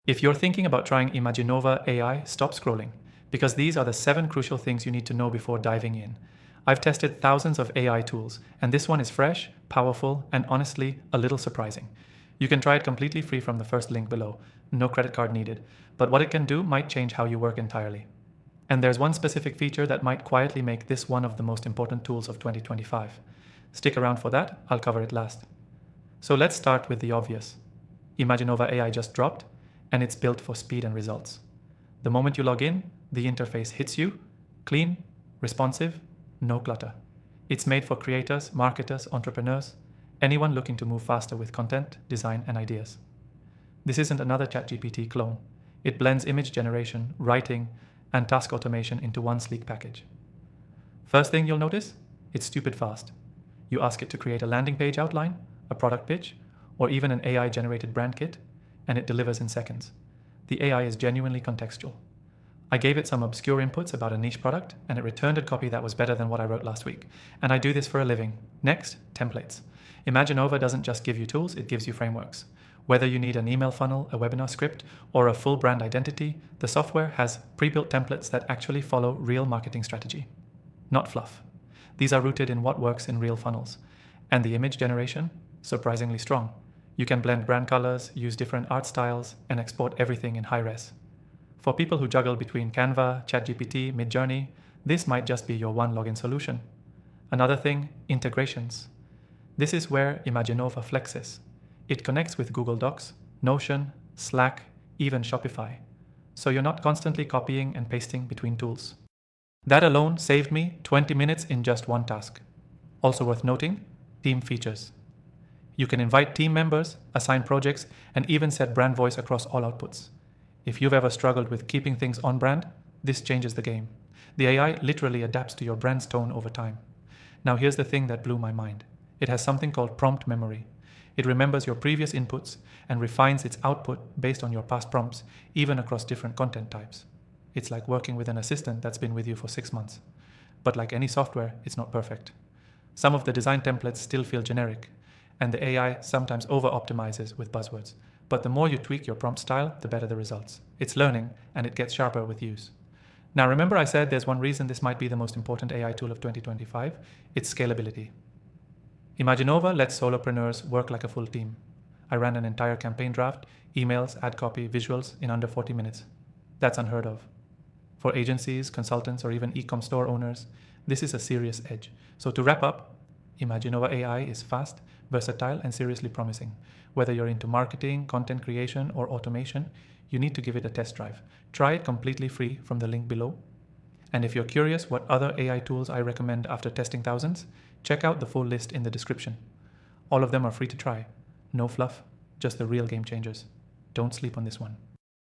If you're thinking about trying Imaginova AI, stop scrolling, because these are the 7 crucial things you need to know before diving in. I've tested thousands of AI tools, and this one is fresh, powerful, and honestly, a little surprising. You can try it completely free from the first link below, no credit card needed, but what it can do might change how you work entirely. And there's one specific feature that might quietly make this one of the most important tools of 2025. Stick around for that, I'll cover it last. So let's start with the obvious. Imaginova AI just dropped, and it's built for speed and results. The moment you log in, the interface hits you, clean, responsive, no clutter. It's made for creators, marketers, entrepreneurs, anyone looking to move faster with content, design, and ideas. This isn't another ChatGPT clone. It blends image generation, writing, and task automation into one sleek package. First thing you'll notice, it's stupid fast. You ask it to create a landing page outline, a product pitch, or even an AI-generated brand kit, and it delivers in seconds. The AI is genuinely contextual. I gave it some obscure inputs about a niche product, and it returned a copy that was better than what I wrote last week. And I do this for a living. Next, templates. Imaginova doesn't just give you tools, it gives you frameworks. Whether you need an email funnel, a webinar script, or a full brand identity, the software has pre-built templates that actually follow real marketing strategy. Not fluff. These are rooted in what works in real funnels. And the image generation? Surprisingly strong. You can blend brand colors, use different art styles, and export everything in high res. For people who juggle between Canva, ChatGPT, Midjourney, this might just be your one login solution. Another thing, integrations. This is where Imaginova flexes. It connects with Google Docs, Notion, Slack, even Shopify. So you're not constantly copying and pasting between tools. That alone saved me 20 minutes in just one task. Also worth noting, team features. You can invite team members, assign projects, and even set brand voice across all outputs. If you've ever struggled with keeping things on brand, this changes the game. The AI literally adapts to your brand's tone over time. Now here's the thing that blew my mind. It has something called prompt memory. It remembers your previous inputs and refines its output based on your past prompts, even across different content types. It's like working with an assistant that's been with you for 6 months. But like any software, it's not perfect. Some of the design templates still feel generic, and the AI sometimes over-optimizes with buzzwords. But the more you tweak your prompt style, the better the results. It's learning, and it gets sharper with use. Now remember I said there's one reason this might be the most important AI tool of 2025. It's scalability. Imaginova lets solopreneurs work like a full team. I ran an entire campaign draft, emails, ad copy, visuals in under 40 minutes. That's unheard of. For agencies, consultants, or even e-com store owners, this is a serious edge. So to wrap up, Imaginova AI is fast, versatile, and seriously promising. Whether you're into marketing, content creation, or automation, you need to give it a test drive. Try it completely free from the link below. And if you're curious what other AI tools I recommend after testing thousands, check out the full list in the description. All of them are free to try. No fluff, just the real game changers. Don't sleep on this one.